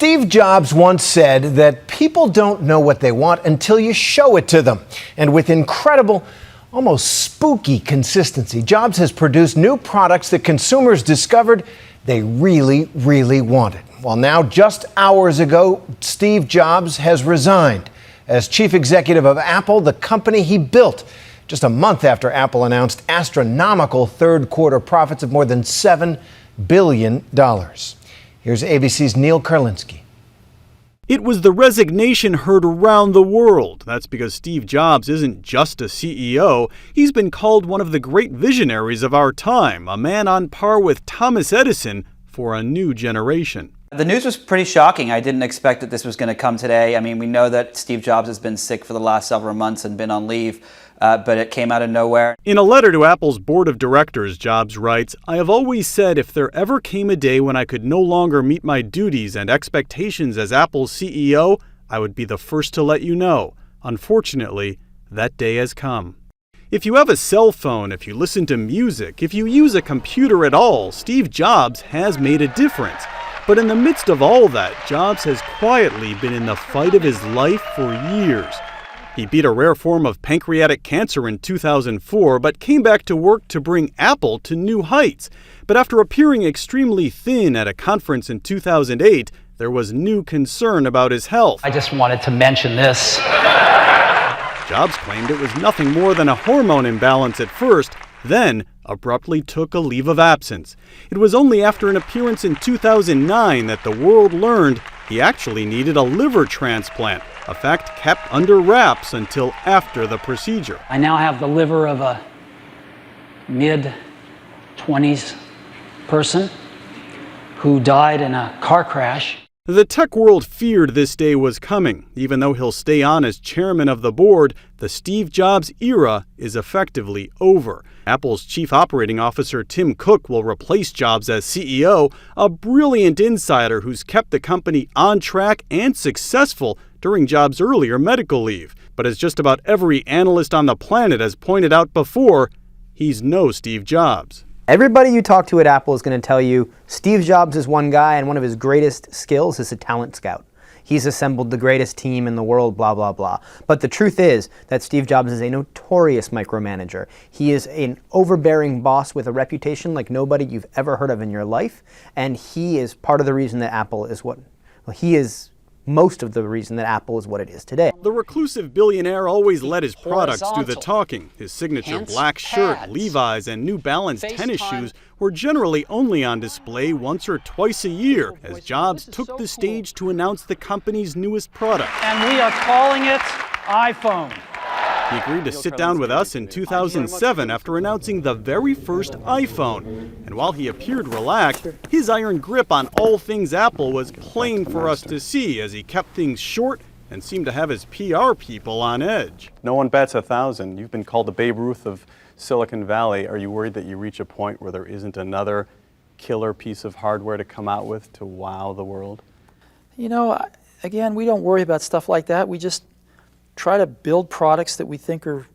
Steve Jobs once said that people don't know what they want until you show it to them. And with incredible, almost spooky consistency, Jobs has produced new products that consumers discovered they really, really wanted. Well, now, just hours ago, Steve Jobs has resigned as chief executive of Apple, the company he built, just a month after Apple announced astronomical third quarter profits of more than $7 billion. Here's ABC's Neil Karlinsky. It was the resignation heard around the world. That's because Steve Jobs isn't just a CEO. He's been called one of the great visionaries of our time, a man on par with Thomas Edison for a new generation. The news was pretty shocking. I didn't expect that this was going to come today. I mean, we know that Steve Jobs has been sick for the last several months and been on leave, but it came out of nowhere. In a letter to Apple's board of directors, Jobs writes, "I have always said if there ever came a day when I could no longer meet my duties and expectations as Apple's CEO, I would be the first to let you know. Unfortunately, that day has come." If you have a cell phone, if you listen to music, if you use a computer at all, Steve Jobs has made a difference. But in the midst of all that, Jobs has quietly been in the fight of his life for years. He beat a rare form of pancreatic cancer in 2004, but came back to work to bring Apple to new heights. But after appearing extremely thin at a conference in 2008, there was new concern about his health. I just wanted to mention this. Jobs claimed it was nothing more than a hormone imbalance at first, then abruptly took a leave of absence. It was only after an appearance in 2009 that the world learned he actually needed a liver transplant, a fact kept under wraps until after the procedure. I now have the liver of a mid-20s person who died in a car crash. The tech world feared this day was coming. Even though he'll stay on as chairman of the board, the Steve Jobs era is effectively over. Apple's chief operating officer Tim Cook will replace Jobs as CEO, a brilliant insider who's kept the company on track and successful during Jobs' earlier medical leave. But as just about every analyst on the planet has pointed out before, he's no Steve Jobs. Everybody you talk to at Apple is going to tell you Steve Jobs is one guy and one of his greatest skills is a talent scout. He's assembled the greatest team in the world, blah, blah, blah. But the truth is that Steve Jobs is a notorious micromanager. He is an overbearing boss with a reputation like nobody you've ever heard of in your life. And he is part of the reason that Apple is he is most of the reason that Apple is what it is today. The reclusive billionaire always let his products do the talking. His signature black shirt, Levi's, and New Balance tennis shoes were generally only on display once or twice a year as Jobs took the stage to announce the company's newest product. And we are calling it iPhone. He agreed to sit down with us in 2007 after announcing the very first iPhone. And while he appeared relaxed, his iron grip on all things Apple was plain for us to see as he kept things short and seemed to have his PR people on edge. No one bats 1,000. You've been called the Babe Ruth of Silicon Valley. Are you worried that you reach a point where there isn't another killer piece of hardware to come out with to wow the world? You know, again, we don't worry about stuff like that. We just try to build products that we think are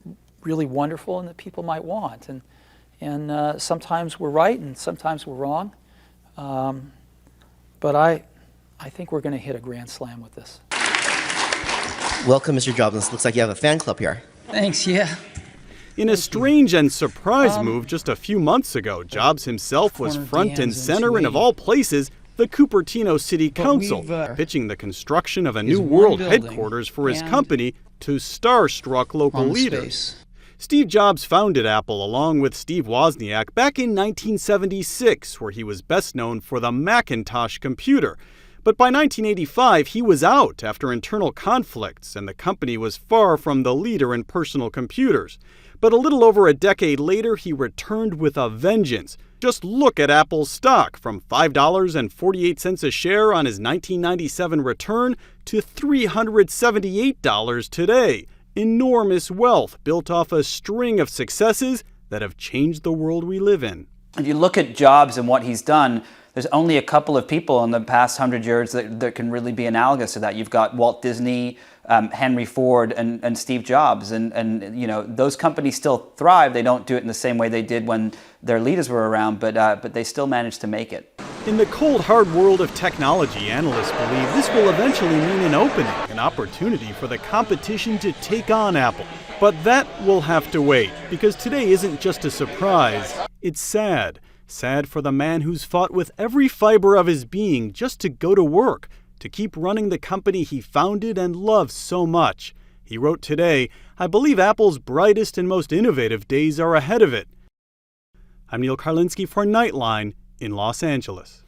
really wonderful and that people might want. And sometimes we're right and sometimes we're wrong. But I think we're going to hit a grand slam with this. Welcome, Mr. Jobs. Looks like you have a fan club here. Thanks, yeah. In a strange and surprise move just a few months ago, Jobs himself was front and center in, of all places, the Cupertino City Council, pitching the construction of a new world headquarters for his company to starstruck local leaders. Steve Jobs founded Apple along with Steve Wozniak back in 1976, where he was best known for the Macintosh computer. But by 1985, he was out after internal conflicts, and the company was far from the leader in personal computers. But a little over a decade later, he returned with a vengeance. Just look at Apple's stock, from $5.48 a share on his 1997 return to $378 today. Enormous wealth built off a string of successes that have changed the world we live in. If you look at Jobs and what he's done, there's only a couple of people in the past 100 years that can really be analogous to that. You've got Walt Disney, Henry Ford, and Steve Jobs, and you know, those companies still thrive. They don't do it in the same way they did when their leaders were around, but they still managed to make it. In the cold, hard world of technology, analysts believe this will eventually mean an opening, an opportunity for the competition to take on Apple. But that will have to wait, because today isn't just a surprise, it's sad. Sad for the man who's fought with every fiber of his being just to go to work, to keep running the company he founded and loves so much. He wrote today, "I believe Apple's brightest and most innovative days are ahead of it." I'm Neil Karlinski for Nightline in Los Angeles.